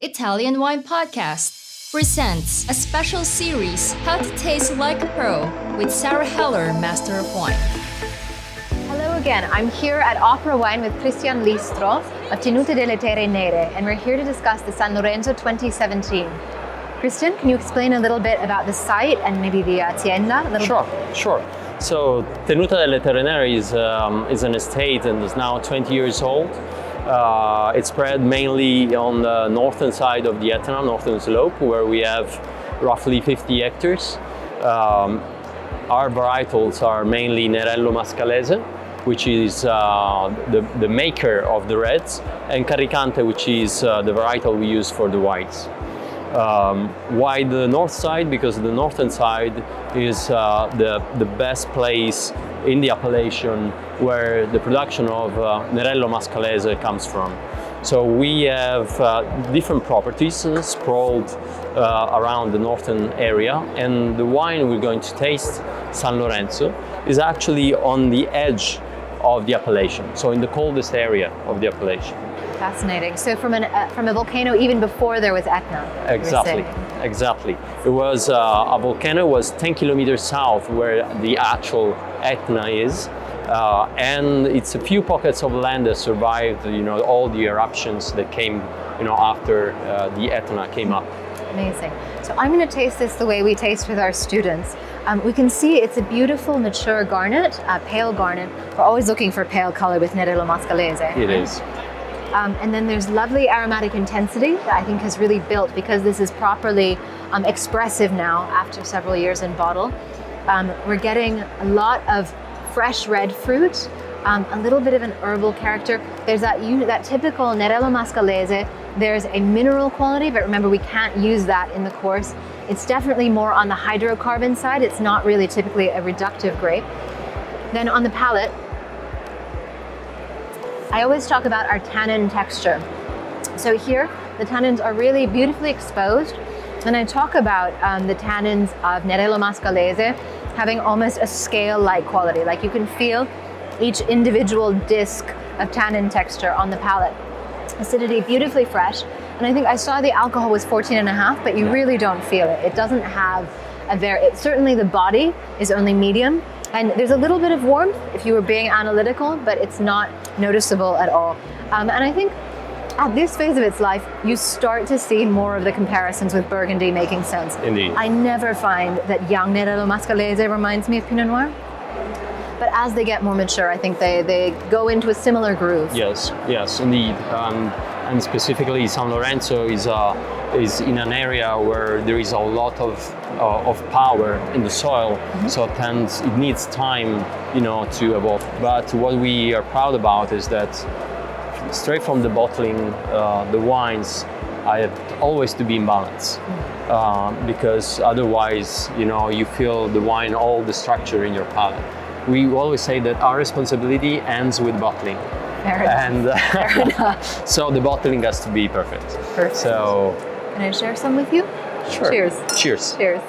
Italian Wine Podcast presents a special series, How to Taste Like a Pro, with Sarah Heller, Master of Wine. Hello again, I'm here at OperaWine with Liistro of Tenuta Delle Terre Nere, and we're here to discuss the San Lorenzo 2017. Christian, can you explain a little bit about the site and maybe the azienda? Sure. So Tenuta Delle Terre Nere is an estate and is now 20 years old. It's spread mainly on the northern side of the Etna, northern slope, where we have roughly 50 hectares. Our varietals are mainly Nerello Mascalese, which is the maker of the reds, and Carricante, which is the varietal we use for the whites. Why the north side? Because the northern side is the best place in the appellation where the production of Nerello Mascalese comes from. So we have different properties sprawled around the northern area, and the wine we're going to taste, San Lorenzo, is actually on the edge of the appellation, so in the coldest area of the appellation. Fascinating. So from a volcano even before there was Etna. Exactly. It was a volcano was 10 kilometers south where the actual Etna is, and it's a few pockets of land that survived, all the eruptions that came, after the Etna came up. Amazing. So I'm going to taste this the way we taste with our students. We can see it's a beautiful mature garnet, pale garnet. We're always looking for pale color with Nerello Mascalese. It is. And then there's lovely aromatic intensity that I think has really built because this is properly expressive now after several years in bottle. We're getting a lot of fresh red fruit, a little bit of an herbal character. There's that typical Nerello Mascalese. There's a mineral quality, but remember we can't use that in the course. It's definitely more on the hydrocarbon side. It's not really typically a reductive grape. Then on the palate, I always talk about our tannin texture. So here, the tannins are really beautifully exposed. And I talk about the tannins of Nerello Mascalese having almost a scale-like quality. Like you can feel each individual disc of tannin texture on the palate. Acidity, beautifully fresh. And I think I saw the alcohol was 14.5, but you really don't feel it. It doesn't have certainly the body is only medium. And there's a little bit of warmth if you were being analytical, but it's not noticeable at all. And I think at this phase of its life, you start to see more of the comparisons with Burgundy making sense. Indeed. I never find that young Nerello Mascalese reminds me of Pinot Noir. But as they get more mature, I think they go into a similar groove. Yes, indeed. And specifically, San Lorenzo is in an area where there is a lot of power in the soil, so it needs time, to evolve. But what we are proud about is that straight from the bottling, the wines have always to be in balance, because otherwise, you feel the wine, all the structure in your palate. We always say that our responsibility ends with bottling. Fair enough. So the bottling has to be perfect. Perfect. So, can I share some with you? Sure. Cheers. Cheers. Cheers.